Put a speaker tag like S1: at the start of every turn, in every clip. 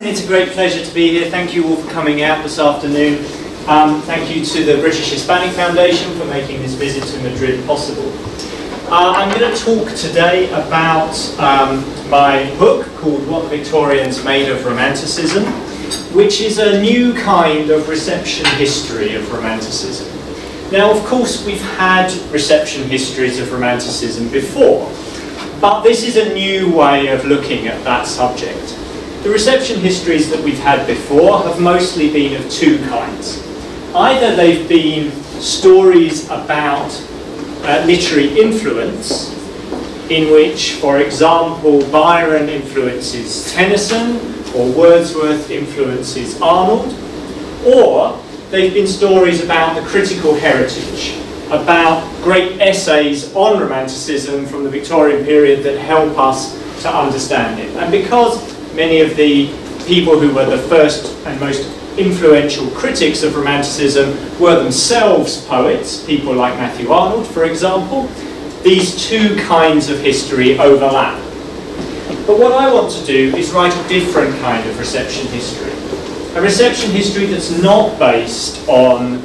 S1: It's a great pleasure to be here. Thank you all for coming out this afternoon. Thank you to the British Hispanic Foundation for making this visit to Madrid possible. I'm going to talk today about my book called What the Victorians Made of Romanticism, which is a new kind of reception history of Romanticism. Now, of course, we've had reception histories of Romanticism before, but this is a new way of looking at that subject. The reception histories that we've had before have mostly been of two kinds. Either they've been stories about literary influence, in which, for example, Byron influences Tennyson, or Wordsworth influences Arnold, or they've been stories about the critical heritage, about great essays on Romanticism from the Victorian period that help us to understand it. And because many of the people who were the first and most influential critics of Romanticism were themselves poets, people like Matthew Arnold, for example, these two kinds of history overlap. But what I want to do is write a different kind of reception history. A reception history that's not based on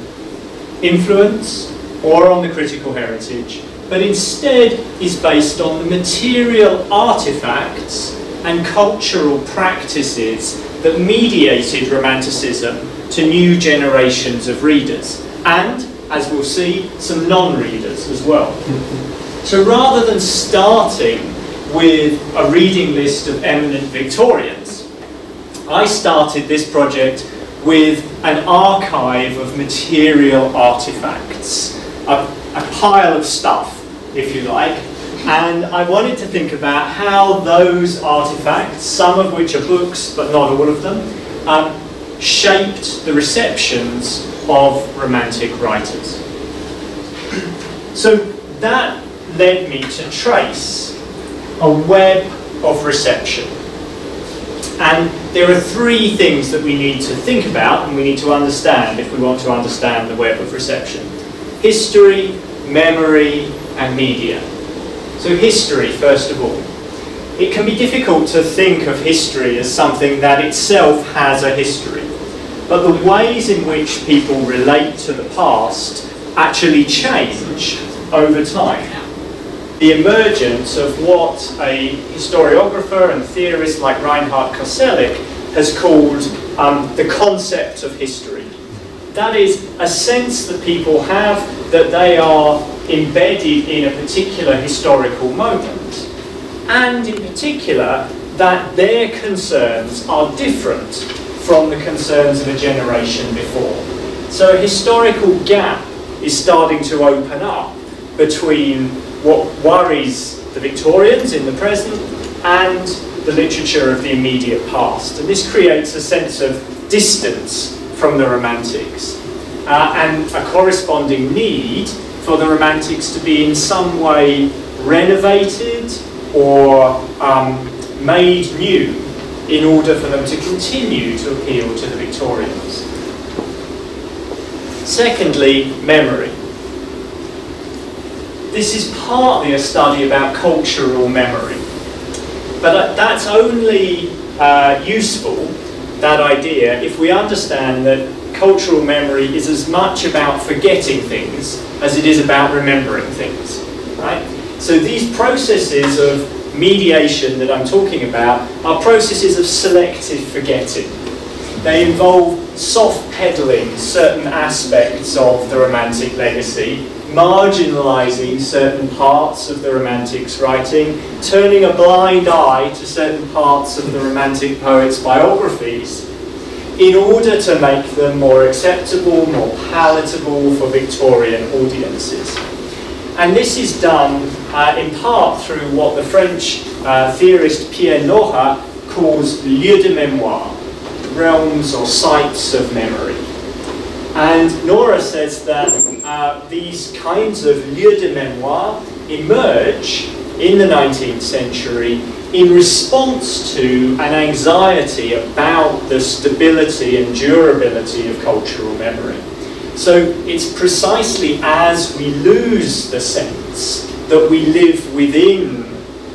S1: influence or on the critical heritage, but instead is based on the material artifacts and cultural practices that mediated Romanticism to new generations of readers, and, as we'll see, some non-readers as well. So rather than starting with a reading list of eminent Victorians, I started this project with an archive of material artifacts, a pile of stuff, if you like. And I wanted to think about how those artifacts, some of which are books, but not all of them, shaped the receptions of Romantic writers. So that led me to trace a web of reception. And there are three things that we need to think about and we need to understand if we want to understand the web of reception: history, memory, and media. So history, first of all. It can be difficult to think of history as something that itself has a history, but the ways in which people relate to the past actually change over time. The emergence of what a historiographer and theorist like Reinhard Koselleck has called the concept of history. That is a sense that people have that they are embedded in a particular historical moment, and in particular that their concerns are different from the concerns of a generation before. So a historical gap is starting to open up between what worries the Victorians in the present and the literature of the immediate past. And this creates a sense of distance from the Romantics and a corresponding need for the Romantics to be in some way renovated or made new in order for them to continue to appeal to the Victorians. Secondly, memory. This is partly a study about cultural memory, but that's only useful, that idea, if we understand that cultural memory is as much about forgetting things as it is about remembering things, right? So these processes of mediation that I'm talking about are processes of selective forgetting. They involve soft-pedaling certain aspects of the Romantic legacy, marginalising certain parts of the Romantics' writing, turning a blind eye to certain parts of the Romantic poets' biographies, in order to make them more acceptable, more palatable for Victorian audiences. And this is done in part through what the French theorist Pierre Nora calls lieux de mémoire, realms or sites of memory. And Nora says that these kinds of lieux de mémoire emerge in the 19th century in response to an anxiety about the stability and durability of cultural memory. So it's precisely as we lose the sense that we live within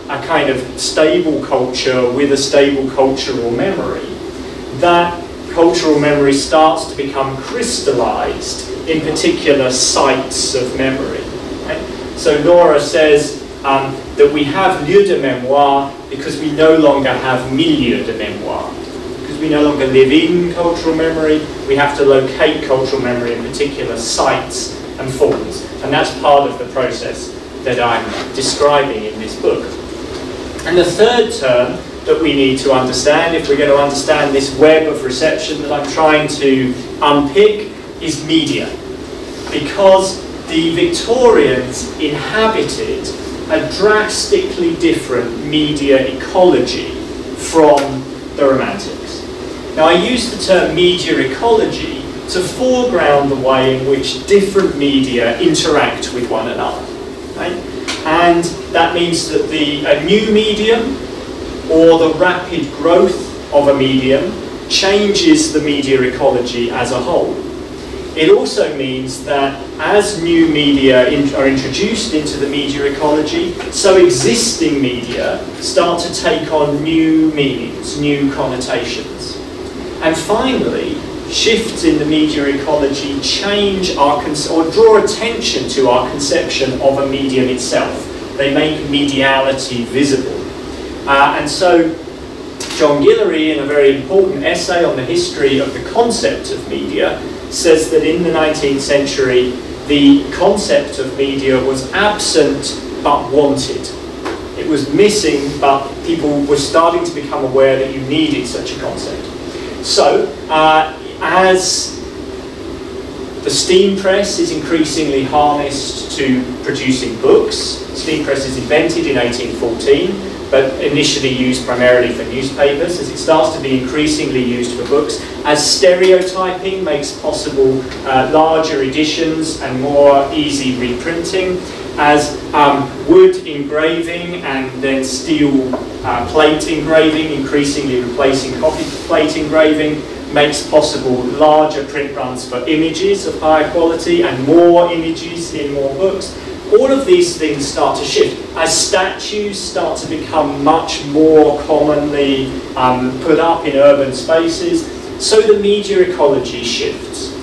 S1: a kind of stable culture with a stable cultural memory that cultural memory starts to become crystallized in particular sites of memory. Right? So Nora says that we have lieu de mémoire because we no longer have milieu de mémoire. Because we no longer live in cultural memory, we have to locate cultural memory in particular sites and forms. And that's part of the process that I'm describing in this book. And the third term that we need to understand, if we're going to understand this web of reception that I'm trying to unpick, is media. Because the Victorians inhabited a drastically different media ecology from the Romantics. Now, I use the term media ecology to foreground the way in which different media interact with one another. Right? And that means that a new medium or the rapid growth of a medium changes the media ecology as a whole. It also means that as new media are introduced into the media ecology, so existing media start to take on new meanings, new connotations. And finally, shifts in the media ecology change or draw attention to our conception of a medium itself. They make mediality visible. And so John Guillory, in a very important essay on the history of the concept of media, says that in the 19th century, the concept of media was absent but wanted. It was missing, but people were starting to become aware that you needed such a concept. So, as the steam press is increasingly harnessed to producing books, steam press is invented in 1814, but initially used primarily for newspapers. As it starts to be increasingly used for books, as stereotyping makes possible larger editions and more easy reprinting, as wood engraving and then steel plate engraving increasingly replacing copy plate engraving, makes possible larger print runs for images of higher quality and more images in more books. All of these things start to shift. As statues start to become much more commonly put up in urban spaces, so the media ecology shifts.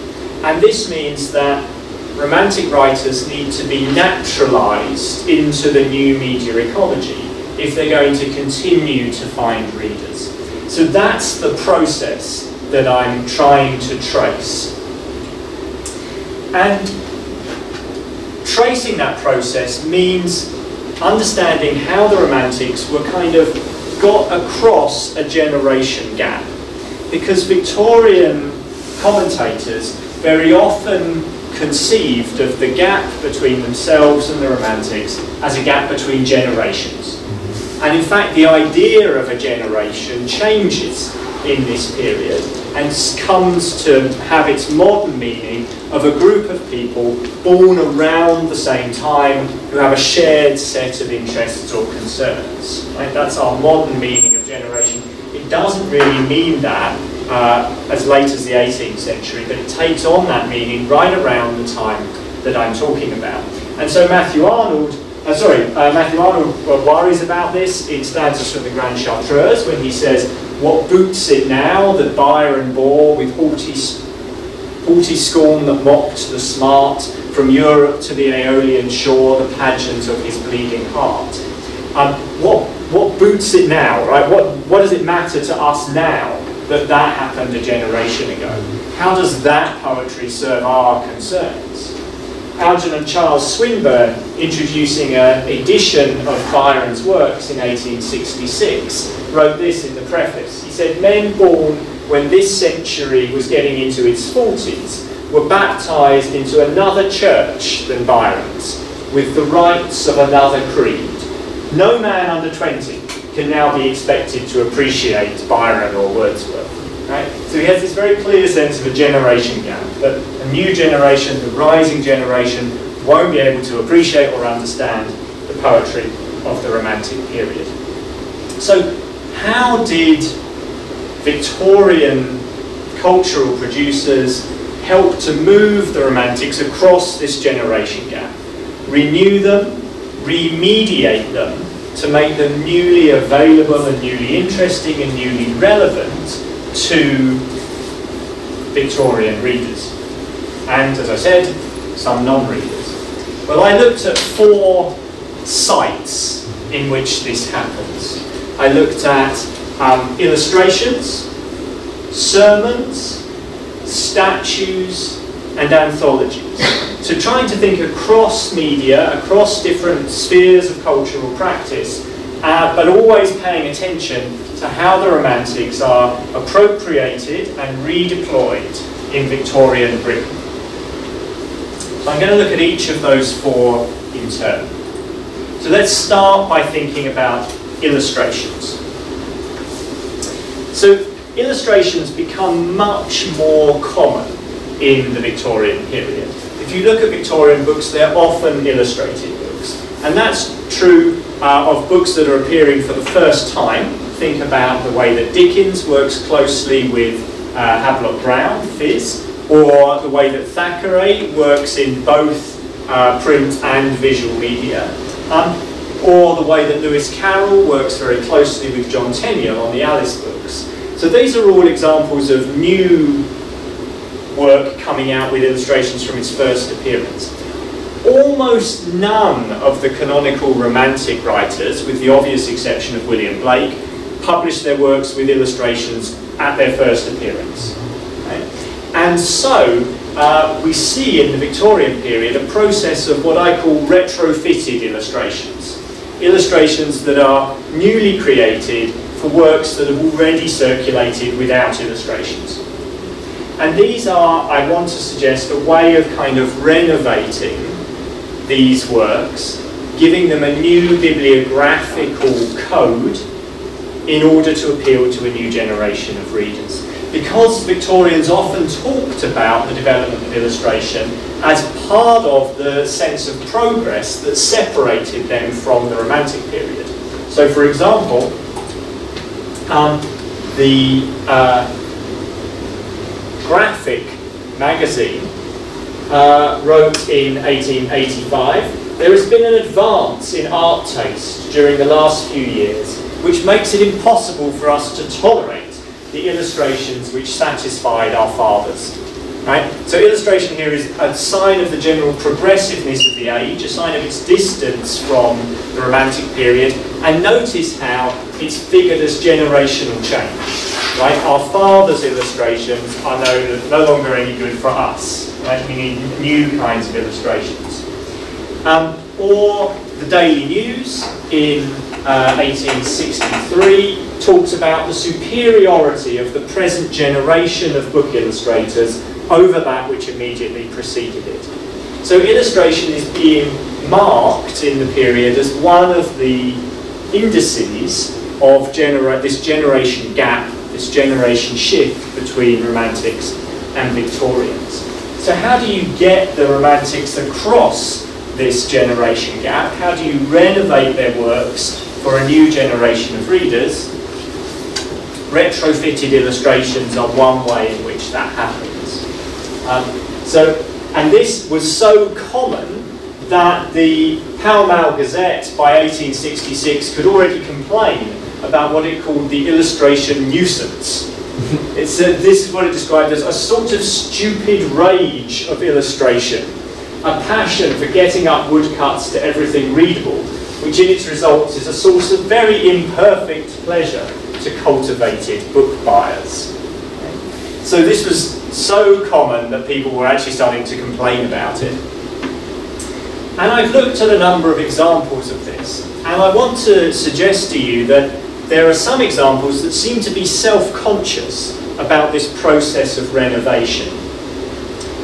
S1: And this means that Romantic writers need to be naturalized into the new media ecology if they're going to continue to find readers. So that's the process that I'm trying to trace. And tracing that process means understanding how the Romantics were kind of got across a generation gap. Because Victorian commentators very often conceived of the gap between themselves and the Romantics as a gap between generations. And in fact, the idea of a generation changes in this period and comes to have its modern meaning of a group of people born around the same time who have a shared set of interests or concerns. Right? That's our modern meaning of generation. It doesn't really mean that as late as the 18th century, but it takes on that meaning right around the time that I'm talking about. And so Matthew Arnold worries about this in stanzas from the Grand Chartreuse when he says, "What boots it now that Byron bore with haughty scorn that mocked the smart, from Europe to the Aeolian shore, the pageant of his bleeding heart." What boots it now, right? What does it matter to us now that that happened a generation ago? How does that poetry serve our concerns? Algernon Charles Swinburne, introducing an edition of Byron's works in 1866, wrote this in the preface. He said, "Men born when this century was getting into its 40s were baptized into another church than Byron's, with the rites of another creed. No man under 20 can now be expected to appreciate Byron or Wordsworth." Right? So he has this very clear sense of a generation gap, that a new generation, the rising generation, won't be able to appreciate or understand the poetry of the Romantic period. So how did Victorian cultural producers help to move the Romantics across this generation gap? Renew them, remediate them, to make them newly available and newly interesting and newly relevant to Victorian readers. And as I said, some non-readers. Well, I looked at 4 sites in which this happens. I looked at illustrations, sermons, statues, and anthologies. So trying to think across media, across different spheres of cultural practice, but always paying attention to how the Romantics are appropriated and redeployed in Victorian Britain. So I'm going to look at each of those 4 in turn. So let's start by thinking about illustrations. So illustrations become much more common in the Victorian period. If you look at Victorian books, they're often illustrated books. And that's true of books that are appearing for the first time. Think about the way that Dickens works closely with Havelock Brown, Phiz, or the way that Thackeray works in both print and visual media, or the way that Lewis Carroll works very closely with John Tenniel on the Alice books. So these are all examples of new work coming out with illustrations from its first appearance. Almost none of the canonical Romantic writers, with the obvious exception of William Blake, published their works with illustrations at their first appearance. Okay? And so we see in the Victorian period a process of what I call retrofitted illustrations. Illustrations that are newly created for works that have already circulated without illustrations. And these are, I want to suggest, a way of kind of renovating these works, giving them a new bibliographical code in order to appeal to a new generation of readers. Because Victorians often talked about the development of illustration as part of the sense of progress that separated them from the Romantic period. So, for example, the Graphic magazine wrote in 1885, "There has been an advance in art taste during the last few years, which makes it impossible for us to tolerate the illustrations which satisfied our fathers." Right? So illustration here is a sign of the general progressiveness of the age, a sign of its distance from the Romantic period, and notice how it's figured as generational change. Right? Our fathers' illustrations are no longer any good for us. Right? We need new kinds of illustrations. Or the Daily News in 1863 talks about the superiority of the present generation of book illustrators over that which immediately preceded it. So illustration is being marked in the period as one of the indices of this generation gap, this generation shift between Romantics and Victorians. So how do you get the Romantics across this generation gap? How do you renovate their works for a new generation of readers? Retrofitted illustrations are one way in which that happens. And this was so common that the Pall Mall Gazette by 1866 could already complain about what it called the illustration nuisance. This is what it described as a sort of stupid rage of illustration, a passion for getting up woodcuts to everything readable, which in its results is a source of very imperfect pleasure to cultivated book buyers. So this was so common that people were actually starting to complain about it. And I've looked at a number of examples of this, and I want to suggest to you that there are some examples that seem to be self-conscious about this process of renovation.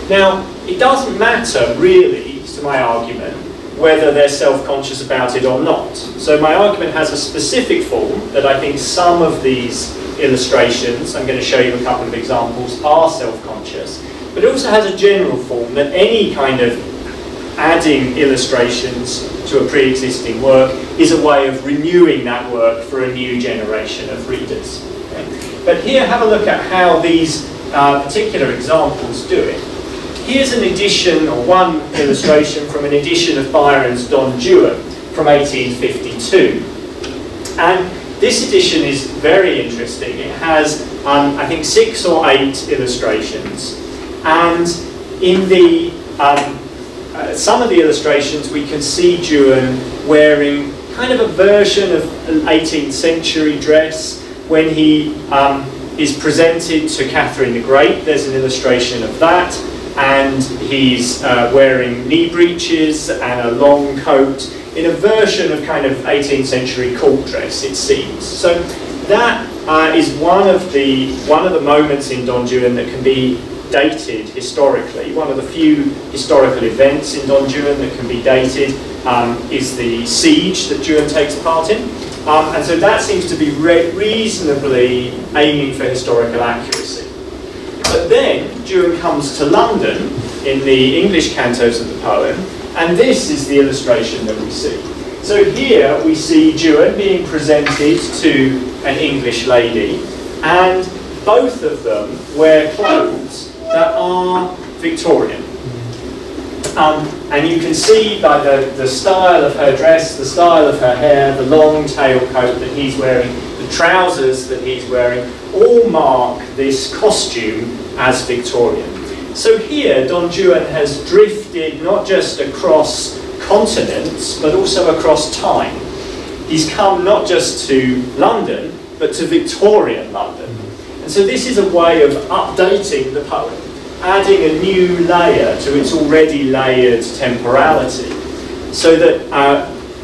S1: Now, it doesn't matter really, to my argument, whether they're self-conscious about it or not. So my argument has a specific form that I think some of these illustrations, I'm going to show you a couple of examples, are self-conscious, but it also has a general form that any kind of adding illustrations to a pre-existing work is a way of renewing that work for a new generation of readers. Okay? But here, have a look at how these particular examples do it. Here's an edition, or one illustration from an edition of Byron's Don Juan from 1852. And This edition is very interesting. It has, I think, 6 or 8 illustrations, and in the some of the illustrations we can see Juan wearing kind of a version of an 18th century dress. When he is presented to Catherine the Great, there's an illustration of that, and he's wearing knee breeches and a long coat in a version of kind of 18th century court dress, it seems. So that is one of the moments in Don Juan that can be dated historically. One of the few historical events in Don Juan that can be dated is the siege that Juan takes part in. And so that seems to be reasonably aiming for historical accuracy. But then Juan comes to London in the English cantos of the poem, and this is the illustration that we see. So here we see Juan being presented to an English lady, and both of them wear clothes that are Victorian. And you can see by the style of her dress, the style of her hair, the long tailcoat that he's wearing, the trousers that he's wearing, all mark this costume as Victorian. So here, Don Juan has drifted not just across continents, but also across time. He's come not just to London, but to Victorian London. And so this is a way of updating the poem, adding a new layer to its already layered temporality, so that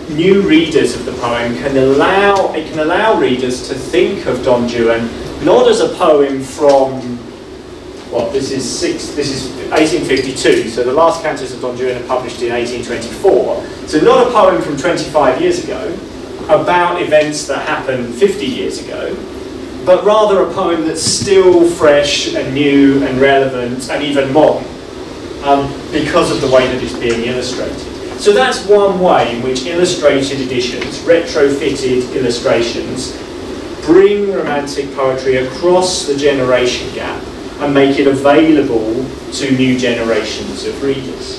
S1: new readers of the poem can allow readers to think of Don Juan not as a poem from, well, this is 1852, so the last cantos of Don Juan are published in 1824, so not a poem from 25 years ago about events that happened 50 years ago, but rather a poem that's still fresh and new and relevant and even modern because of the way that it's being illustrated. So that's one way in which illustrated editions, retrofitted illustrations, bring Romantic poetry across the generation gap and make it available to new generations of readers.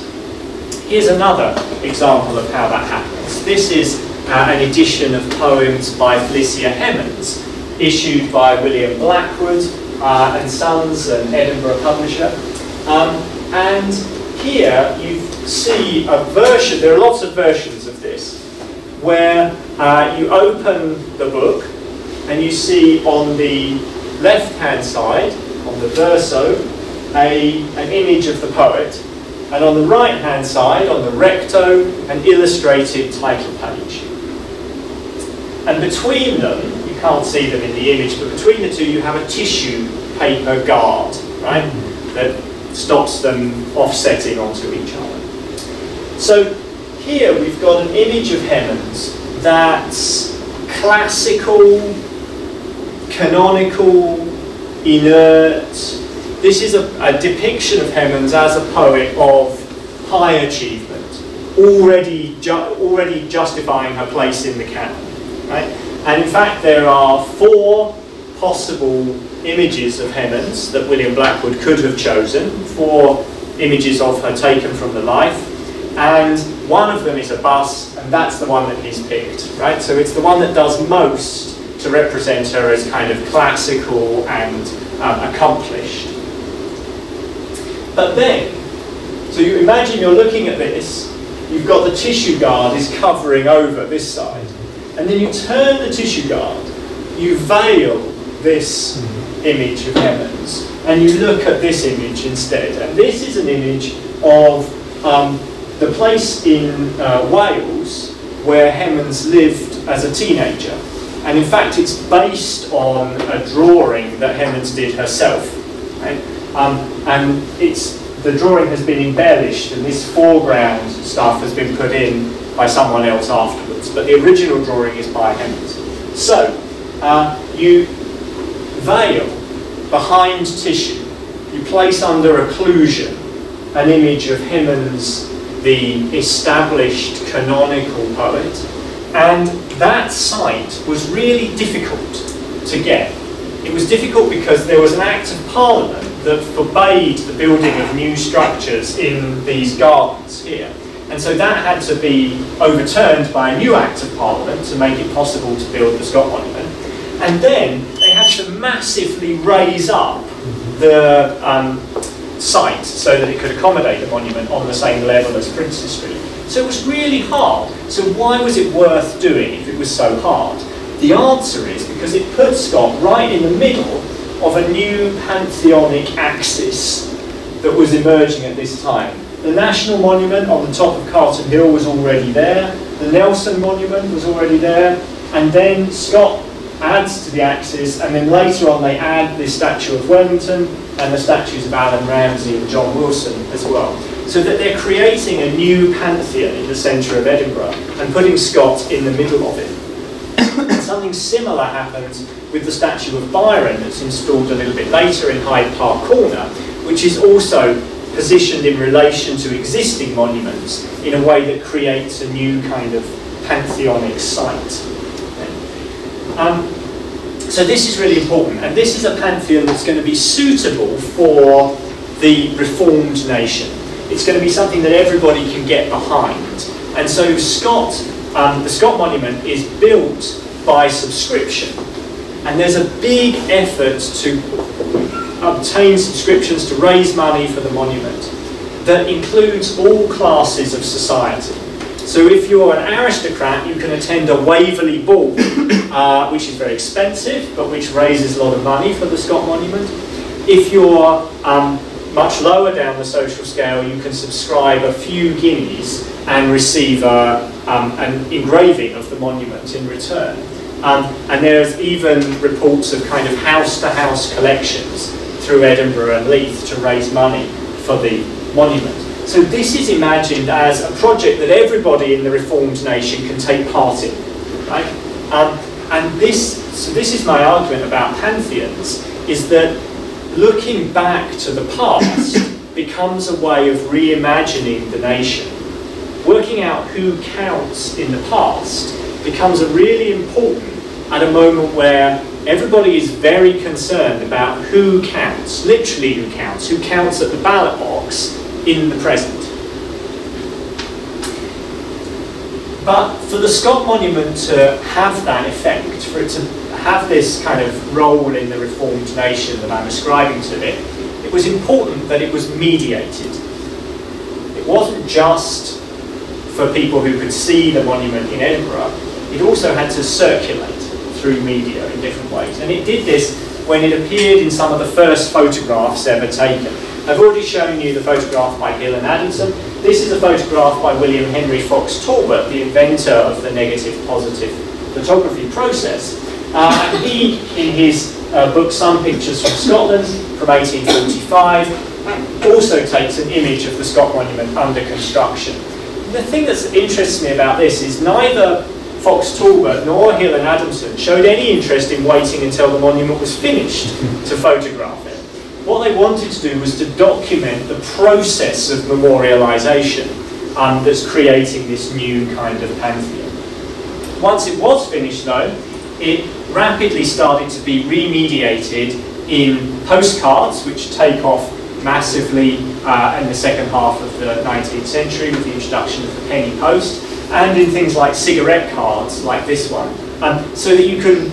S1: Here's another example of how that happens. This is an edition of poems by Felicia Hemans, issued by William Blackwood and Sons, an Edinburgh publisher. And here you see a version, there are lots of versions of this, where you open the book and you see on the left-hand side, on the verso, an image of the poet, and on the right-hand side, on the recto, an illustrated title page. And between them, you can't see them in the image, but between the two you have a tissue paper guard, right, that stops them offsetting onto each other. So here we've got an image of Hemans that's classical, canonical, inert. This is a depiction of Hemans as a poet of high achievement, already justifying her place in the canon. Right? And in fact there are 4 possible images of Hemans that William Blackwood could have chosen, 4 images of her taken from the life, and one of them is a bust, and that's the one that he's picked, right? So it's the one that does most to represent her as kind of classical and accomplished. But then, so you imagine you're looking at this, you've got the tissue guard is covering over this side, and then you turn the tissue guard, you veil this image of Hemans, and you look at this image instead. And this is an image of the place in Wales where Hemans lived as a teenager. And in fact, it's based on a drawing that Hemans did herself. Right? And the drawing has been embellished, and this foreground stuff has been put in by someone else afterwards. But the original drawing is by Hemans. So, you veil behind tissue, you place under occlusion an image of Hemans, the established canonical poet, and that site was really difficult to get. It was difficult because there was an Act of Parliament that forbade the building of new structures in these gardens here. And so that had to be overturned by a new Act of Parliament to make it possible to build the Scott Monument. And then they had to massively raise up the site so that it could accommodate the monument on the same level as Princes Street. So it was really hard. So why was it worth doing if it was so hard? The answer is because it put Scott right in the middle of a new pantheonic axis that was emerging at this time. The National Monument on the top of Carlton Hill was already there, the Nelson Monument was already there, and then Scott adds to the axis, and then later on they add the statue of Wellington and the statues of Alan Ramsay and John Wilson as well. So that they're creating a new pantheon in the centre of Edinburgh and putting Scott in the middle of it. And something similar happens with the statue of Byron that's installed a little bit later in Hyde Park Corner, which is also positioned in relation to existing monuments in a way that creates a new kind of pantheonic site. So this is really important, and this is a pantheon that's going to be suitable for the reformed nation. It's going to be something that everybody can get behind. And so Scott, the Scott Monument is built by subscription, and there's a big effort to obtain subscriptions to raise money for the monument that includes all classes of society. So if you're an aristocrat, you can attend a Waverley Ball, which is very expensive, but which raises a lot of money for the Scott Monument. If you're much lower down the social scale, you can subscribe a few guineas and receive an engraving of the monument in return. And there's even reports of kind of house-to-house collections through Edinburgh and Leith to raise money for the monument. So this is imagined as a project that everybody in the reformed nation can take part in, right? And this is my argument about pantheons, is that looking back to the past becomes a way of reimagining the nation. Working out who counts in the past becomes really important at a moment where everybody is very concerned about who counts, literally who counts at the ballot box in the present. But for the Scott Monument to have that effect, for it to have this kind of role in the reformed nation that I'm ascribing to it, it was important that it was mediated. It wasn't just for people who could see the monument in Edinburgh, it also had to circulate through media in different ways. And it did this when it appeared in some of the first photographs ever taken. I've already shown you the photograph by Hill and Adamson. This is a photograph by William Henry Fox Talbot, the inventor of the negative-positive photography process. And he, in his book Some Pictures from Scotland, from 1845, also takes an image of the Scott Monument under construction. The thing that interests me about this is neither Fox Talbot nor Hill and Adamson showed any interest in waiting until the monument was finished to photograph it. What they wanted to do was to document the process of memorialisation that's creating this new kind of pantheon. Once it was finished though, it rapidly started to be remediated in postcards, which take off massively in the second half of the 19th century with the introduction of the penny post, and in things like cigarette cards like this one, so that you can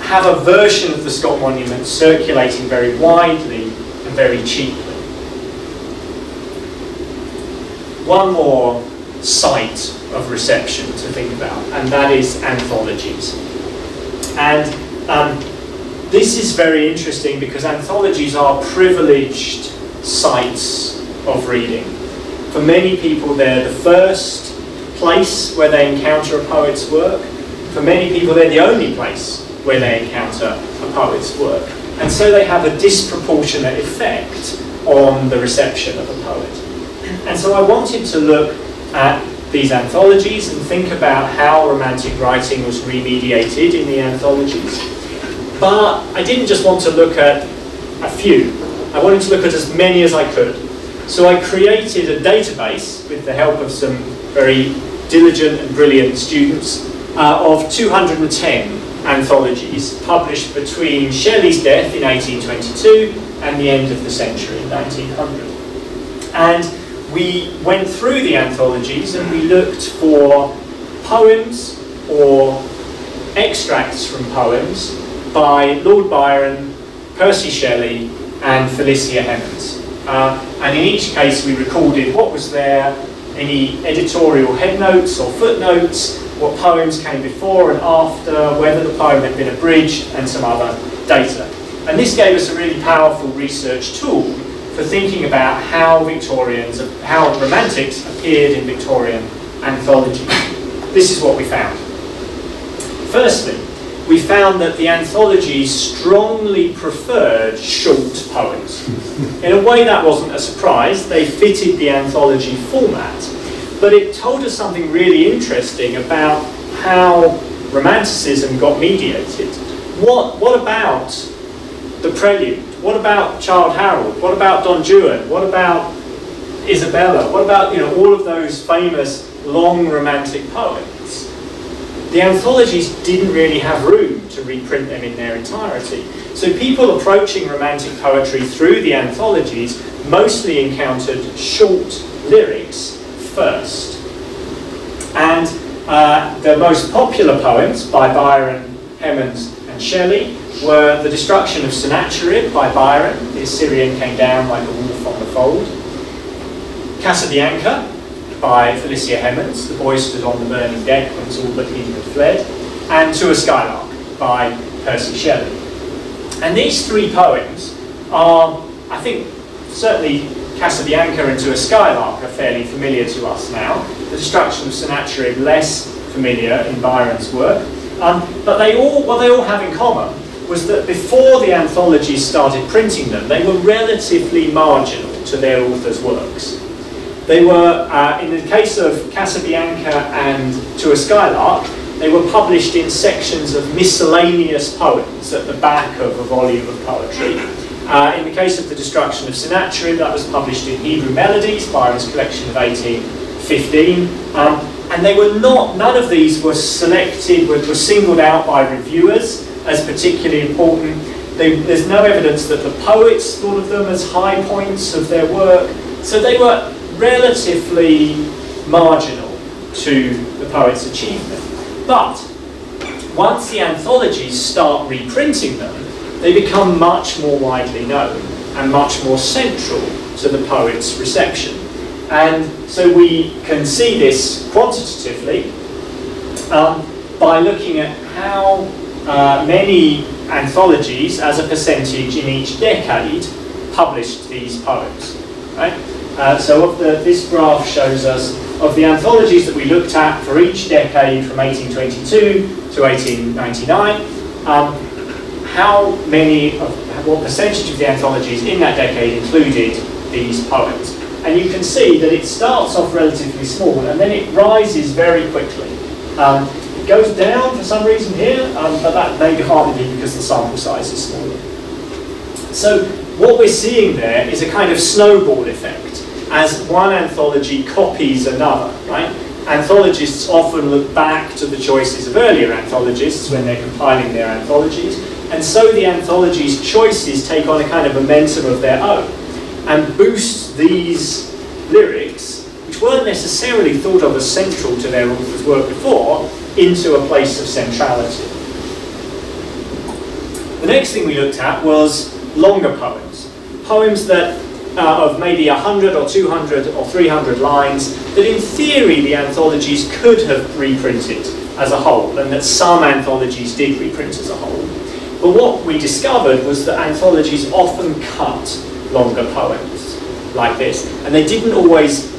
S1: have a version of the Scott Monument circulating very widely and very cheaply. One more site of reception to think about, and that is anthologies. And this is very interesting because anthologies are privileged sites of reading. For many people, they're the first place where they encounter a poet's work. For many people, they're the only place where they encounter a poet's work. And so they have a disproportionate effect on the reception of a poet. And so I wanted to look at these anthologies and think about how Romantic writing was remediated in the anthologies. But I didn't just want to look at a few. I wanted to look at as many as I could. So I created a database with the help of some very diligent and brilliant students of 210 anthologies published between Shelley's death in 1822 and the end of the century in 1900. And we went through the anthologies and we looked for poems or extracts from poems by Lord Byron, Percy Shelley and Felicia Hemans. And in each case we recorded what was there, any editorial headnotes or footnotes, what poems came before and after, whether the poem had been abridged, and some other data. And this gave us a really powerful research tool for thinking about how Romantics appeared in Victorian anthologies. This is what we found. Firstly, we found that the anthologies strongly preferred short poems. In a way that wasn't a surprise, they fitted the anthology format, but it told us something really interesting about how Romanticism got mediated. What about the Prelude? What about Childe Harold? What about Don Juan? What about Isabella? What about all of those famous long Romantic poems? The anthologies didn't really have room to reprint them in their entirety. So people approaching Romantic poetry through the anthologies mostly encountered short lyrics first. And the most popular poems by Byron, Hemans and Shelley were The Destruction of Sennacherib by Byron, the Assyrian came down like a wolf on the fold. Casabianca by Felicia Hemans, the boy stood on the burning deck when all but he had fled. And To a Skylark by Percy Shelley. And these three poems are, I think, certainly Casabianca and To a Skylark are fairly familiar to us now. The Destruction of Sennacherib less familiar in Byron's work. But what they all have in common was that before the anthologies started printing them, they were relatively marginal to their authors' works. They were, in the case of Casabianca and To a Skylark, they were published in sections of miscellaneous poems at the back of a volume of poetry. In the case of The Destruction of Sennacherib, that was published in Hebrew Melodies, Byron's collection of 1815. And they were not, none of these were selected, were singled out by reviewers as particularly important. There's no evidence that the poets thought of them as high points of their work. So they were relatively marginal to the poet's achievement. But once the anthologies start reprinting them, they become much more widely known and much more central to the poet's reception. And so we can see this quantitatively by looking at how many anthologies, as a percentage in each decade, published these poems. Right? So this graph shows us of the anthologies that we looked at for each decade from 1822 to 1899, what percentage of the anthologies in that decade included these poems. And you can see that it starts off relatively small and then it rises very quickly. It goes down for some reason here, but that may hardly be because the sample size is smaller. So what we're seeing there is a kind of snowball effect as one anthology copies another, right? Anthologists often look back to the choices of earlier anthologists when they're compiling their anthologies, and so the anthologies' choices take on a kind of momentum of their own and boost these lyrics, which weren't necessarily thought of as central to their author's work before, into a place of centrality. The next thing we looked at was longer poems. Poems that of maybe 100 or 200 or 300 lines that in theory the anthologies could have reprinted as a whole, and that some anthologies did reprint as a whole. But what we discovered was that anthologies often cut longer poems like this, and they didn't always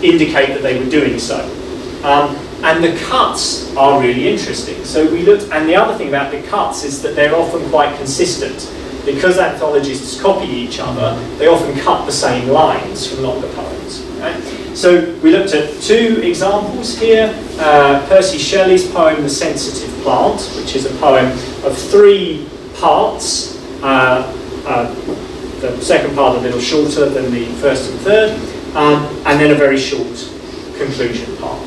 S1: indicate that they were doing so. And the cuts are really interesting. So we looked, and the other thing about the cuts is that they're often quite consistent. Because anthologists copy each other, they often cut the same lines from longer poems. Right? So we looked at two examples here. Percy Shelley's poem, The Sensitive Plant, which is a poem of 3 parts. The second part a little shorter than the first and third, and then a very short conclusion part.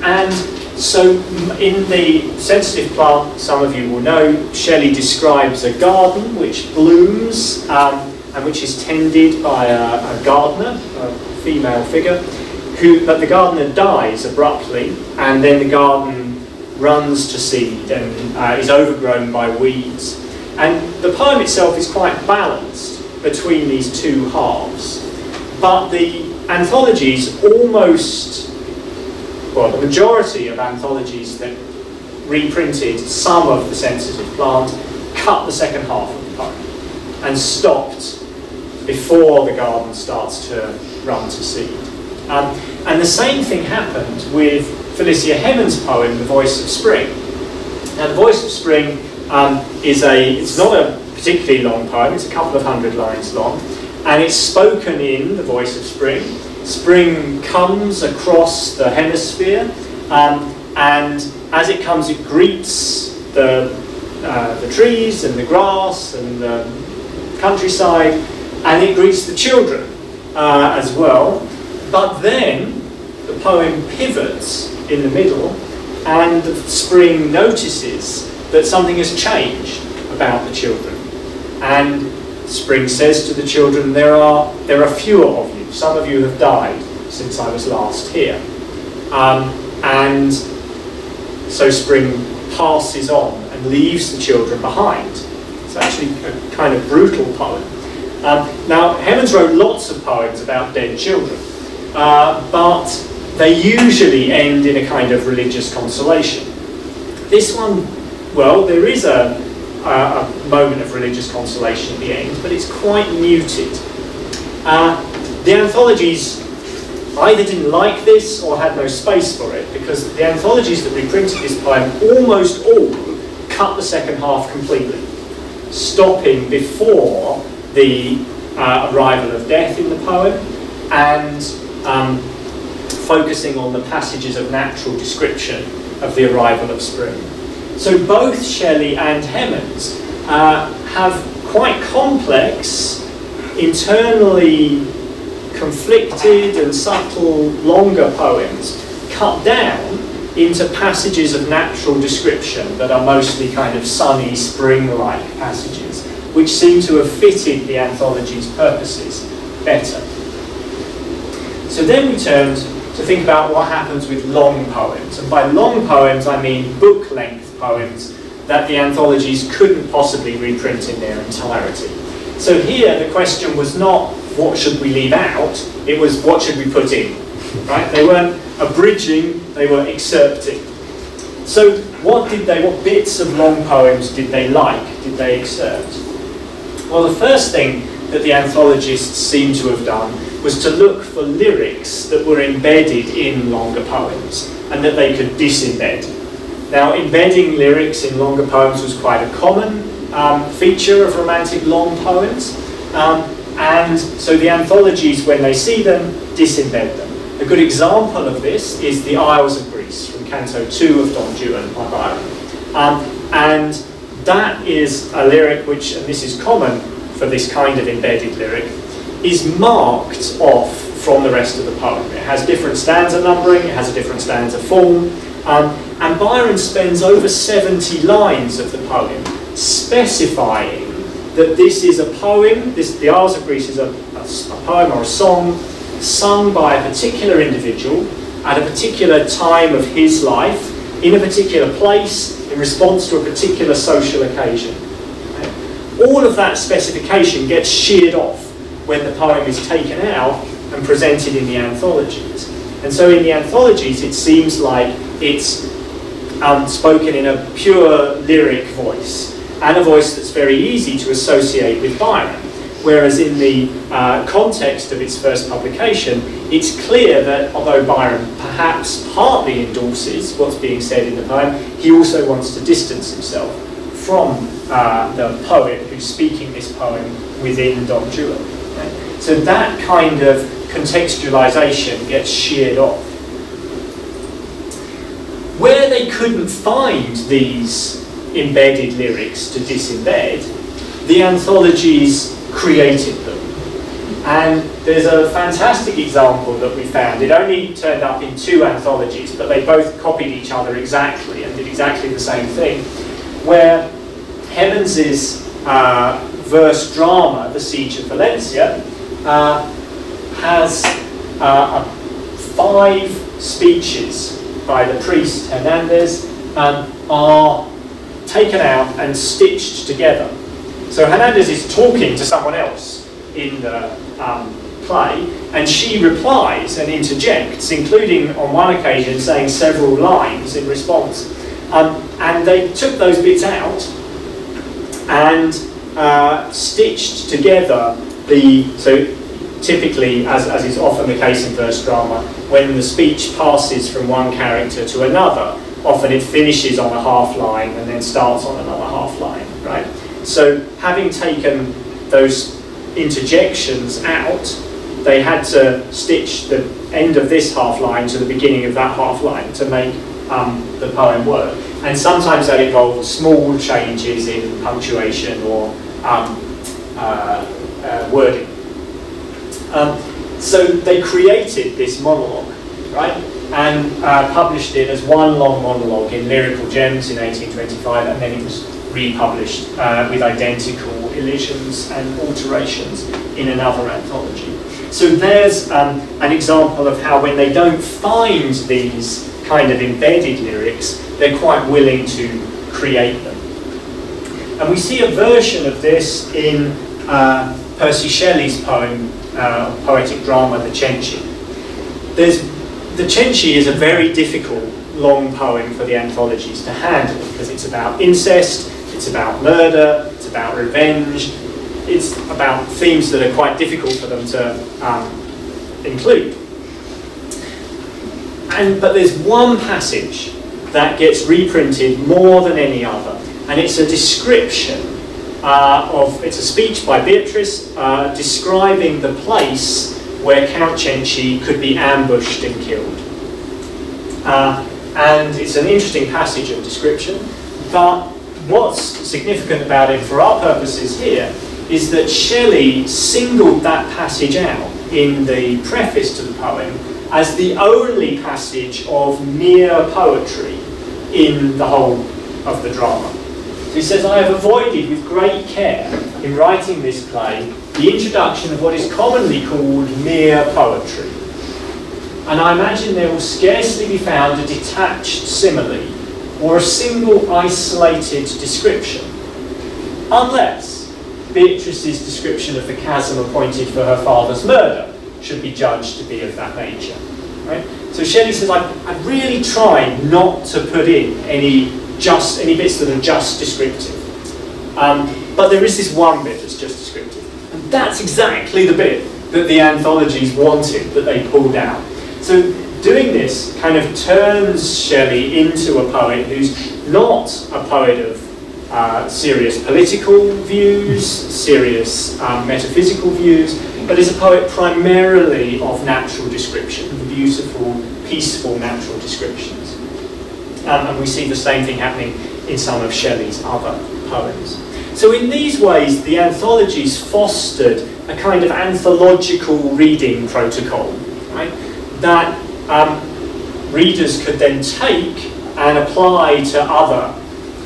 S1: And so in The Sensitive Plant, some of you will know, Shelley describes a garden which blooms and which is tended by a gardener, a female figure, but the gardener dies abruptly, and then the garden runs to seed and is overgrown by weeds. And the poem itself is quite balanced between these two halves. But the anthologies almost, well, the majority of anthologies that reprinted some of the sensitive plant cut the second half of the poem and stopped before the garden starts to run to seed. And the same thing happened with Felicia Hemans' poem, The Voice of Spring. Now, The Voice of Spring it's not a particularly long poem, it's a couple of 100 lines long, and it's spoken in the voice of spring. Spring comes across the hemisphere, and as it comes, it greets the trees and the grass and the countryside, and it greets the children as well. But then the poem pivots in the middle, and the spring notices that something has changed about the children. And spring says to the children, there are fewer of you. Some of you have died since I was last here. And so spring passes on and leaves the children behind. It's actually a kind of brutal poem. Now, Hemans wrote lots of poems about dead children, but they usually end in a kind of religious consolation. This one, well, there is a moment of religious consolation at the end, but it's quite muted. The anthologies either didn't like this or had no space for it, because the anthologies that reprinted this poem almost all cut the second half completely, stopping before the arrival of death in the poem and focusing on the passages of natural description of the arrival of spring. So both Shelley and Hemans have quite complex, internally conflicted and subtle, longer poems cut down into passages of natural description that are mostly kind of sunny, spring-like passages, which seem to have fitted the anthology's purposes better. So then we turned to think about what happens with long poems. And by long poems, I mean book-length poems that the anthologies couldn't possibly reprint in their entirety. So here, the question was not, what should we leave out? It was, what should we put in? Right? They weren't abridging, they were excerpting. So what bits of long poems did they like? Did they excerpt? Well, the first thing that the anthologists seem to have done was to look for lyrics that were embedded in longer poems and that they could disembed. Now, embedding lyrics in longer poems was quite a common feature of romantic long poems, and so the anthologies, when they see them, disembed them. A good example of this is The Isles of Greece from Canto 2 of Don Juan by Byron. And that is a lyric which, and this is common for this kind of embedded lyric, is marked off from the rest of the poem. It has different stanza numbering, it has a different stanza form, and Byron spends over 70 lines of the poem specifying that this is a poem, The Isles of Greece is a poem or a song sung by a particular individual at a particular time of his life, in a particular place, in response to a particular social occasion. All of that specification gets sheared off when the poem is taken out and presented in the anthologies. And so in the anthologies, it seems like it's spoken in a pure lyric voice, and a voice that's very easy to associate with Byron. Whereas in the context of its first publication, it's clear that although Byron perhaps partly endorses what's being said in the poem, he also wants to distance himself from the poet who's speaking this poem within Don Juan. Right? So that kind of contextualization gets sheared off. Where they couldn't find these embedded lyrics to disembed, the anthologies created them. And there's a fantastic example that we found. It only turned up in 2 anthologies, but they both copied each other exactly and did exactly the same thing, where Hemans's verse drama, The Siege of Valencia, has 5 speeches by the priest Hernandez are taken out and stitched together. So Hernandez is talking to someone else in the play, and she replies and interjects, including on one occasion saying several lines in response. And they took those bits out and stitched together so typically, as is often the case in verse drama, when the speech passes from one character to another, often it finishes on a half line and then starts on another half line, right? So having taken those interjections out, they had to stitch the end of this half line to the beginning of that half line to make the poem work. And sometimes that involves small changes in punctuation or wording. So they created this monologue, right? And published it as one long monologue in Lyrical Gems in 1825, and then it was republished with identical elisions and alterations in another anthology. So there's an example of how when they don't find these kind of embedded lyrics, they're quite willing to create them. And we see a version of this in Percy Shelley's poem, poetic drama, The Cenci. The Cenci is a very difficult long poem for the anthologies to handle because it's about incest, it's about murder, it's about revenge, it's about themes that are quite difficult for them to include. But there's one passage that gets reprinted more than any other, and it's a description it's a speech by Beatrice describing the place where Count Cenci could be ambushed and killed. And it's an interesting passage of description, but what's significant about it for our purposes here is that Shelley singled that passage out in the preface to the poem as the only passage of mere poetry in the whole of the drama. So he says, I have avoided with great care in writing this play the introduction of what is commonly called mere poetry. And I imagine there will scarcely be found a detached simile or a single isolated description, unless Beatrice's description of the chasm appointed for her father's murder should be judged to be of that nature. Right? So Shelley says, I really tried not to put in any bits that are just descriptive. But there is this one bit that's just descriptive. And that's exactly the bit that the anthologies wanted, that they pulled out. So doing this kind of turns Shelley into a poet who's not a poet of serious political views, serious metaphysical views, but is a poet primarily of natural description, beautiful, peaceful natural descriptions. And we see the same thing happening in some of Shelley's other poems. So in these ways, the anthologies fostered a kind of anthological reading protocol, right? That readers could then take and apply to other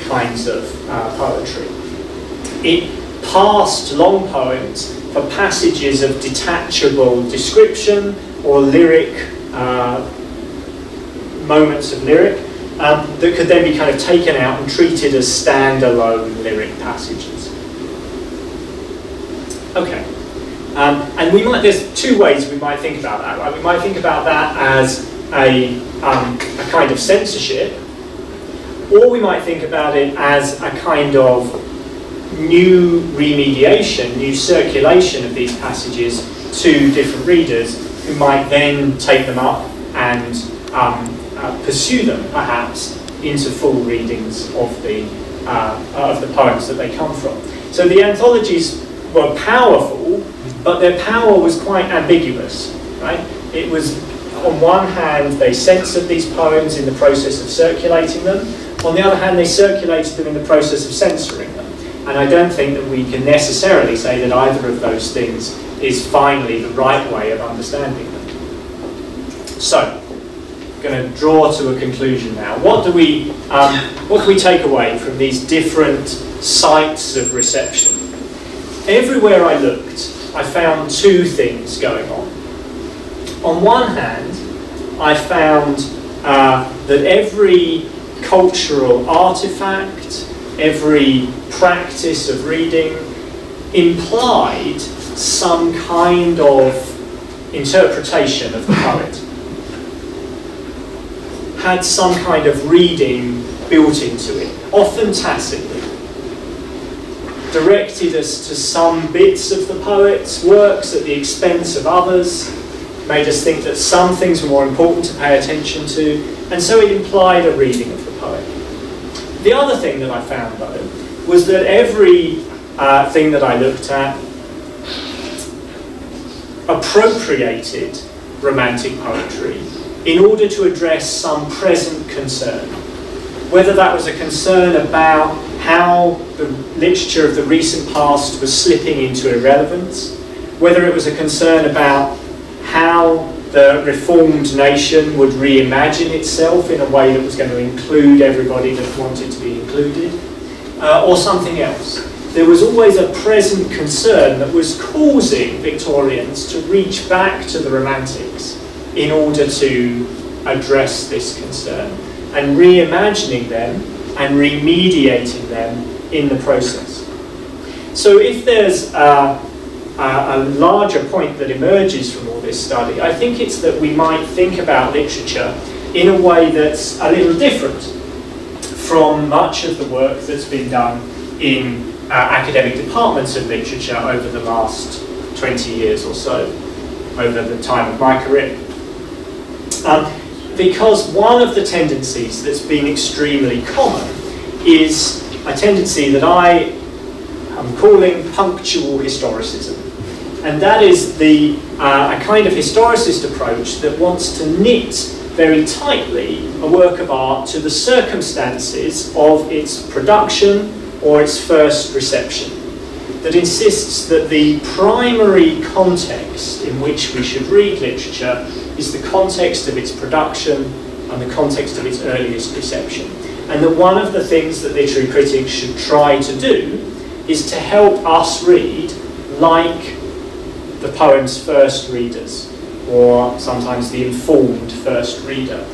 S1: kinds of poetry. It passed long poems for passages of detachable description or lyric, moments of lyric, that could then be kind of taken out and treated as standalone lyric passages. Okay. And there's two ways we might think about that. Right? We might think about that as a kind of censorship, or we might think about it as a kind of new remediation, new circulation of these passages to different readers who might then take them up and pursue them, perhaps, into full readings of the poems that they come from. So the anthologies were powerful, but their power was quite ambiguous, right? It was, on one hand, they censored these poems in the process of circulating them. On the other hand, they circulated them in the process of censoring them. And I don't think that we can necessarily say that either of those things is finally the right way of understanding them. So, I'm going to draw to a conclusion now. What do we take away from these different sites of reception? everywhere I looked, I found two things going on. On one hand, I found that every cultural artifact, every practice of reading implied some kind of interpretation of the poet, had some kind of reading built into it, often tacitly, directed us to some bits of the poet's works at the expense of others, made us think that some things were more important to pay attention to, and so it implied a reading of the poet. The other thing that I found, though, was that every thing that I looked at appropriated Romantic poetry in order to address some present concern. Whether that was a concern about how the literature of the recent past was slipping into irrelevance, whether it was a concern about how the reformed nation would reimagine itself in a way that was going to include everybody that wanted to be included, or something else. There was always a present concern that was causing Victorians to reach back to the Romantics in order to address this concern, and reimagining them and remediating them in the process. So if there's a larger point that emerges from all this study, I think it's that we might think about literature in a way that's a little different from much of the work that's been done in academic departments of literature over the last 20 years or so, over the time of my career. Because one of the tendencies that's been extremely common is a tendency that I am calling punctual historicism. And that is a kind of historicist approach that wants to knit very tightly a work of art to the circumstances of its production or its first reception, that insists that the primary context in which we should read literature is the context of its production and the context of its earliest reception. And that one of the things that literary critics should try to do is to help us read like the poem's first readers, or sometimes the informed first reader.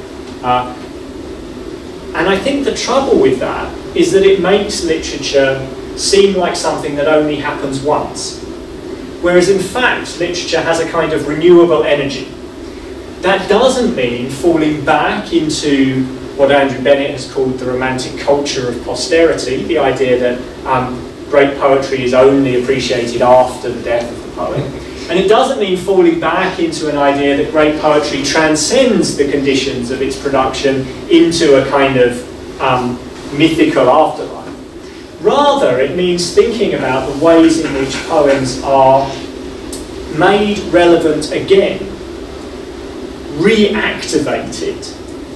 S1: And I think the trouble with that is that it makes literature seem like something that only happens once. Whereas in fact, literature has a kind of renewable energy. That doesn't mean falling back into what Andrew Bennett has called the romantic culture of posterity, the idea that great poetry is only appreciated after the death of the poet. And it doesn't mean falling back into an idea that great poetry transcends the conditions of its production into a kind of mythical afterlife. Rather, it means thinking about the ways in which poems are made relevant again, reactivated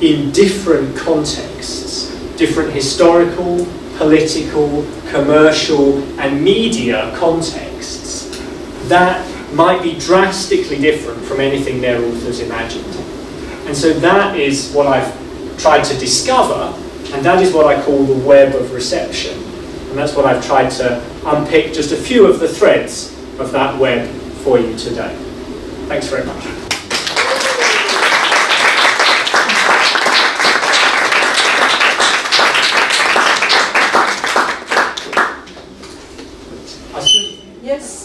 S1: in different contexts, different historical, political, commercial, and media contexts that might be drastically different from anything their authors imagined. And so that is what I've tried to discover, and that is what I call the web of reception. And that's what I've tried to unpick, just a few of the threads of that web for you today. Thanks very much.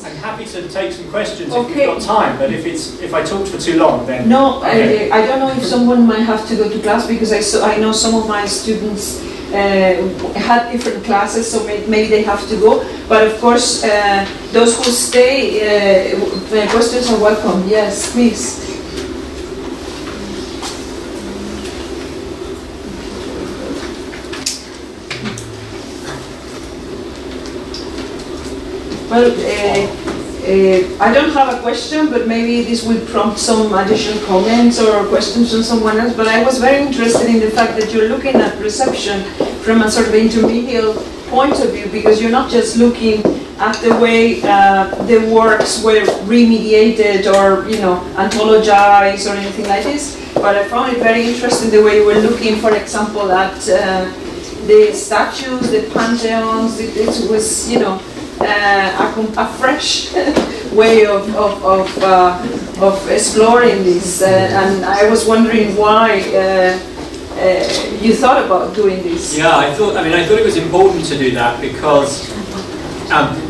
S1: I'm happy to take some questions if you've got time, but if I talked for too long, then...
S2: No,
S1: okay.
S2: I don't know if someone might have to go to class, because I know some of my students had different classes, so maybe they have to go. But of course, those who stay, questions are welcome. Yes, please. Well, I don't have a question, but maybe this will prompt some additional comments or questions from someone else. But I was very interested in the fact that you're looking at reception from a sort of intermediate point of view, because you're not just looking at the way the works were remediated or, you know, anthologized or anything like this. But I found it very interesting the way you were looking, for example, at the statues, the pantheons. It was, you know, a a fresh way of exploring this. And I was wondering why you thought about doing this.
S1: Yeah, I thought it was important to do that because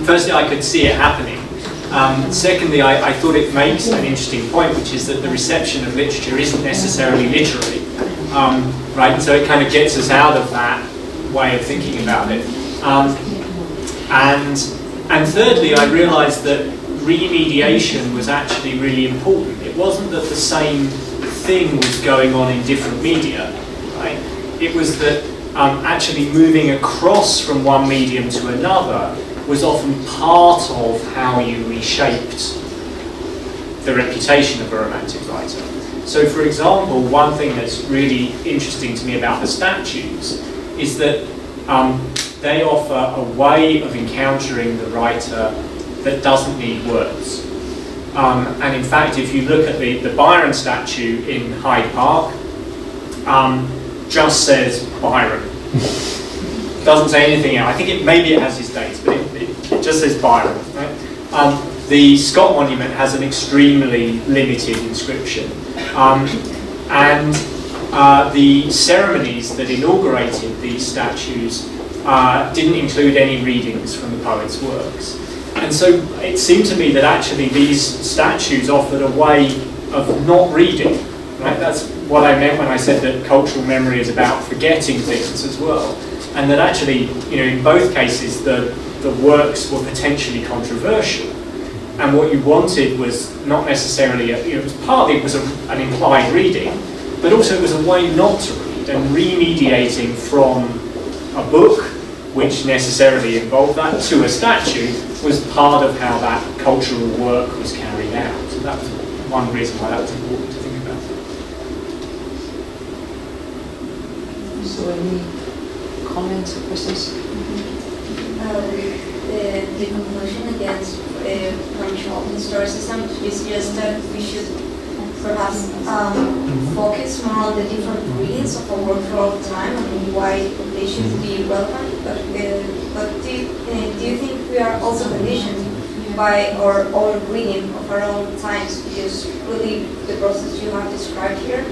S1: firstly, I could see it happening. Secondly, I thought it makes an interesting point, which is that the reception of literature isn't necessarily literary, right? And so it kind of gets us out of that way of thinking about it. And thirdly, I realised that remediation was actually really important. It wasn't that the same thing was going on in different media, right? It was that actually moving across from one medium to another was often part of how you reshaped the reputation of a romantic writer. So for example, one thing that's really interesting to me about the statues is that they offer a way of encountering the writer that doesn't need words. And in fact, if you look at the Byron statue in Hyde Park, just says Byron. Doesn't say anything else. I think maybe it has his dates, but it just says Byron. Right? The Scott Monument has an extremely limited inscription. And the ceremonies that inaugurated these statues didn't include any readings from the poet's works. And so it seemed to me that actually these statues offered a way of not reading. Right? That's what I meant when I said that cultural memory is about forgetting things as well. And that actually, in both cases, the works were potentially controversial. And what you wanted was not necessarily, it was partly an implied reading, but also it was a way not to read, and remediating from a book, which necessarily involved that, to a statue, was part of how that cultural work was carried out. So that was one reason why that was important to think about.
S2: So any comments or questions?
S3: The conclusion against functional historicism is just that we should perhaps focus more on the different readings of our work throughout time and why they should be relevant. But do you think we are also conditioned by our own reading of our own times? Because really the process you have described here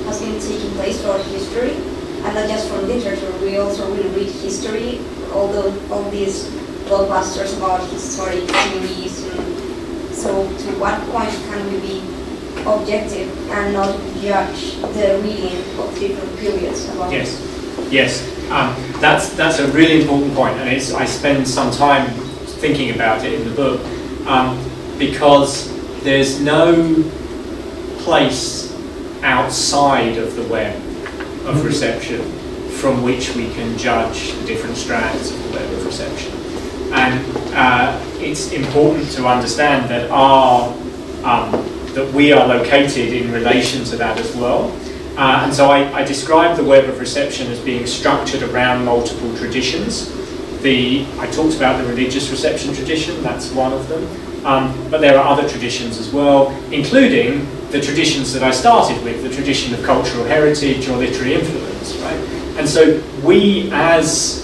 S3: has been taking place throughout history, and not just from literature. We also will read history, although all these blockbusters about historic series. So to what point can we be objective and not judge the reading of different periods about
S1: Yes, yes. That's a really important point, and I spend some time thinking about it in the book, because there's no place outside of the web of reception from which we can judge the different strands of the web of reception. And it's important to understand that that we are located in relation to that as well. And so I describe the web of reception as being structured around multiple traditions. I talked about the religious reception tradition, that's one of them. But there are other traditions as well, including the traditions that I started with, the tradition of cultural heritage or literary influence, right? And so we as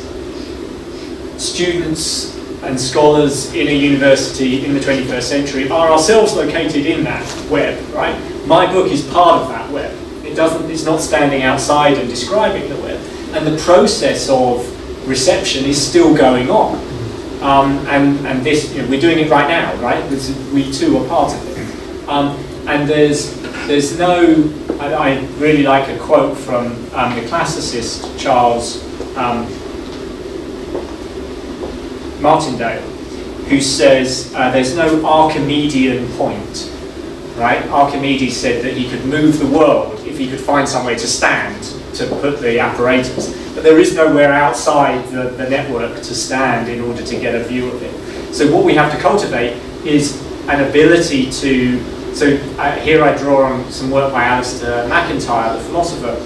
S1: students and scholars in a university in the 21st century are ourselves located in that web, right? My book is part of that web. It's not standing outside and describing the web. And the process of reception is still going on. And this, we're doing it right now, right? We too are part of it. And there's no, I really like a quote from the classicist Charles Martindale, who says there's no Archimedean point, right? Archimedes said that he could move the world if he could find somewhere to stand to put the apparatus, but there is nowhere outside the network to stand in order to get a view of it. So what we have to cultivate is an ability to, here I draw on some work by Alistair MacIntyre, the philosopher,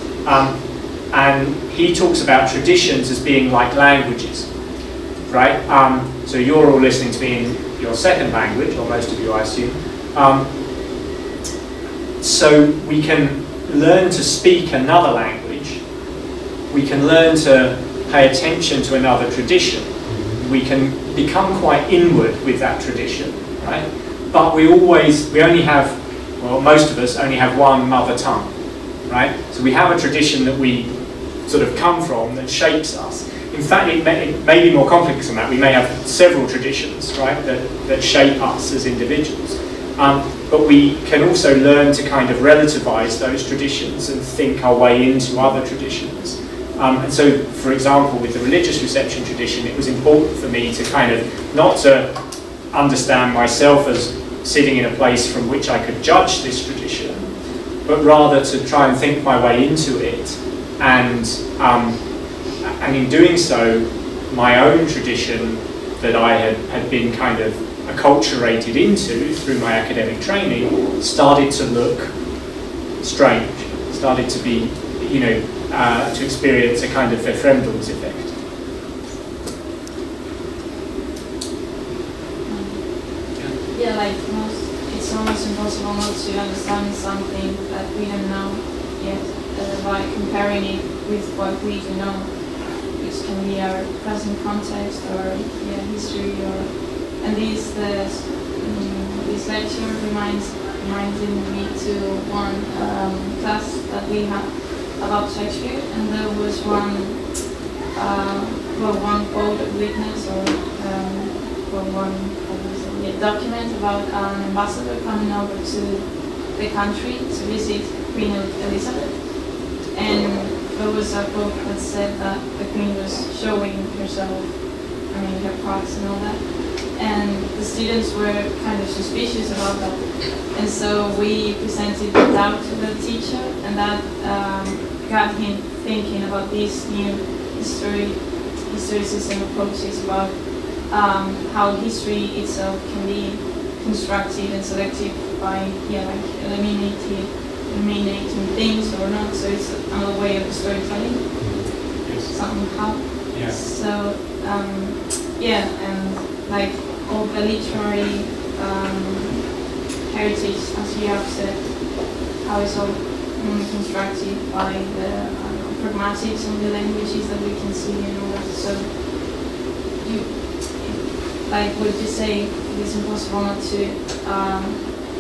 S1: and he talks about traditions as being like languages. Right? So you're all listening to me in your second language, or most of you I assume. So we can learn to speak another language. We can learn to pay attention to another tradition. we can become quite inward with that tradition, right? But we only have, well, most of us only have one mother tongue, right? So we have a tradition that we sort of come from that shapes us. In fact, it may be more complex than that. We may have several traditions, right, that shape us as individuals. But we can also learn to kind of relativize those traditions and think our way into other traditions. And so, for example, with the religious reception tradition, it was important for me to kind of, not to understand myself as sitting in a place from which I could judge this tradition, but rather to try and think my way into it. And in doing so, my own tradition that I had been kind of acculturated into through my academic training started to look strange, started to be, you know, to experience a kind of Verfremdungs effect.
S4: Yeah, like it's almost impossible not to understand something that we don't know yet by comparing it with what we do know, which can be our present context or history. And this lecture reminded me to one class that we had about Shakespeare, and there was one quote of witness or one document about an ambassador coming over to the country to visit Queen Elizabeth, and there was a quote that said that the Queen was showing herself, I mean her parts and all that, and the students were kind of suspicious about that, and so we presented the doubt to the teacher, and that got him thinking about these new historicism approaches about how history itself can be constructive and selective by like eliminating things or not. So it's another way of storytelling.
S1: Yes.
S4: Somehow.
S1: Yeah.
S4: So and like all the literary heritage, as you have said, how it's all constructed by the pragmatics of the languages that we can see and all that. So like would you say it's impossible not to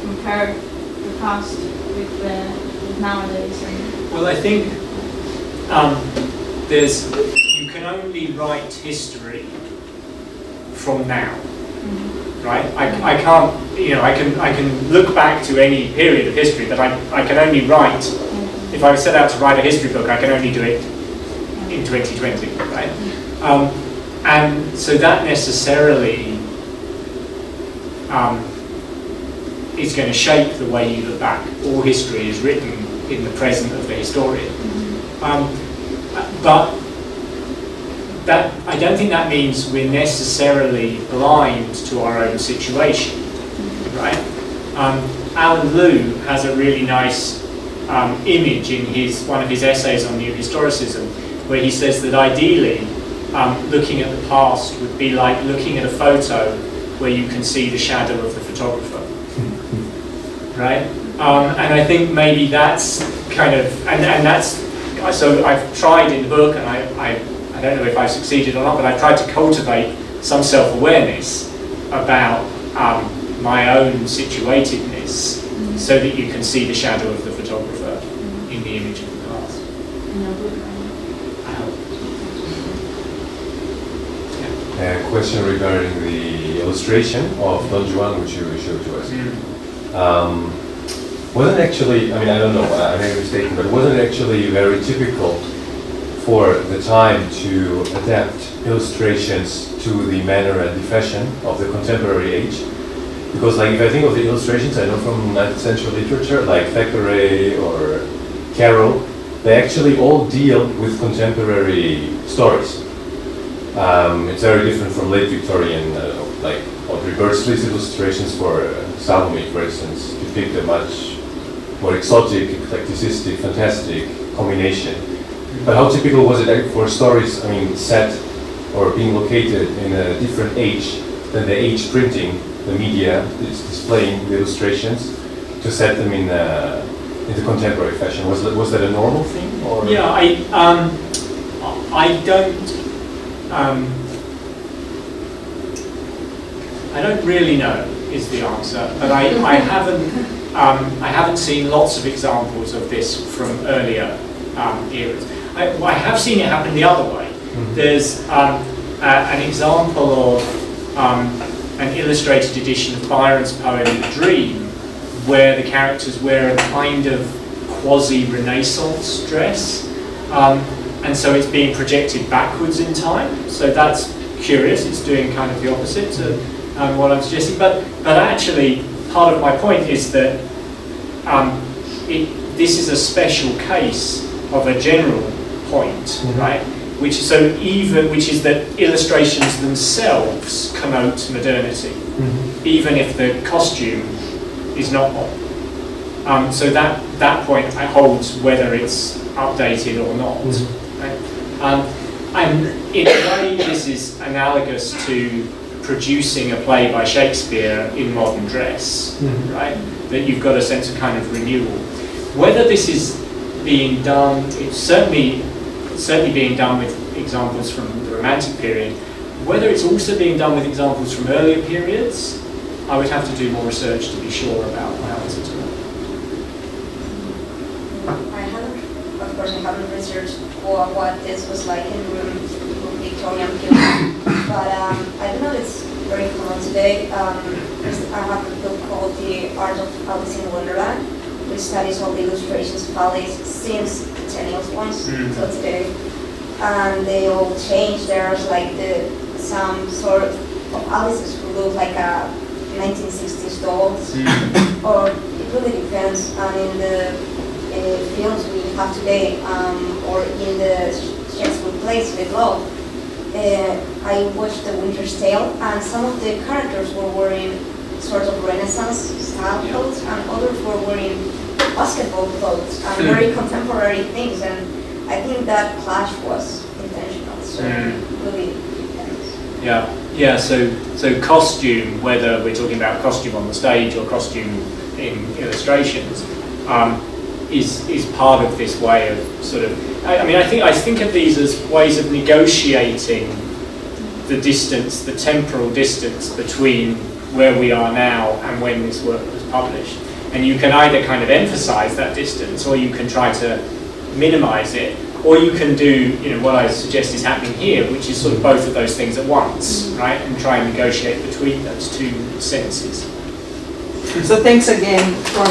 S4: compare the past with nowadays?
S1: Well, I think you can only write history from now, right? I can't, you know, I can look back to any period of history, but I can only write. If I set out to write a history book, I can only do it in 2020, right? And so that necessarily is going to shape the way you look back. All history is written in the present of the historian. But I don't think that means we're necessarily blind to our own situation, right? Alan Lew has a really nice image in one of his essays on new historicism, where he says that ideally looking at the past would be like looking at a photo where you can see the shadow of the photographer, right? And I think maybe that's kind of, and that's, so I've tried in the book, and I don't know if I've succeeded or not, but I've tried to cultivate some self-awareness about my own situatedness, so that you can see the shadow of the photographer in the image of the past.
S5: A question regarding the illustration of Don Juan, which you showed to us. Wasn't actually, I mean, I don't know, I may be mistaken, but wasn't actually very typical for the time to adapt illustrations to the manner and the fashion of the contemporary age? Because, like, if I think of the illustrations I know from 19th century literature, like Thackeray or Carroll, they actually all deal with contemporary stories. It's very different from late Victorian, like Audrey Birdsley's illustrations for Salome, for instance, depict a much more exotic, eclecticistic, fantastic combination. But how typical was it for stories, I mean, set or being located in a different age than the age printing, the media is displaying the illustrations, to set them in the contemporary fashion? Was that a normal thing? Or?
S1: Yeah, I don't. I don't really know is the answer, but I haven't seen lots of examples of this from earlier eras. I have seen it happen the other way. There's an example of an illustrated edition of Byron's poem The Dream, where the characters wear a kind of quasi-Renaissance dress, and so it's being projected backwards in time. So that's curious. It's doing kind of the opposite to what I'm suggesting. But actually, part of my point is that this is a special case of a general point, right? Which is that illustrations themselves connote modernity, even if the costume is not on. So that point holds whether it's updated or not. Right? And in a way, this is analogous to producing a play by Shakespeare in modern dress, right? That you've got a sense of kind of renewal. Whether this is being done, it's certainly being done with examples from the Romantic period. Whether it's also being done with examples from earlier periods, I would have to do more research to be sure about my answer to that.
S3: Of course, I haven't researched what this was like in Victorian period, but I don't know if it's very common today. I have a book called The Art of Alice in Wonderland, which studies all the illustrations of Alice since the Tenniels ones till today. And they all change. There's like some sort of Alice's who look like a 1960s dolls, or it really depends. And in the films we have today, or in the Shakespeare plays we love, I watched The Winter's Tale, and some of the characters were wearing sort of Renaissance style clothes, and others were wearing basketball clothes and very contemporary things, and I think that clash was intentional, so really depends.
S1: Yeah, so costume, whether we're talking about costume on the stage or costume in illustrations, is part of this way of sort of, I think of these as ways of negotiating the distance, the temporal distance between where we are now and when this work was published. And you can either kind of emphasize that distance, or you can try to minimize it, or you can do, what I suggest is happening here, which is sort of both of those things at once, right? And try and negotiate between those two senses.
S2: So thanks again for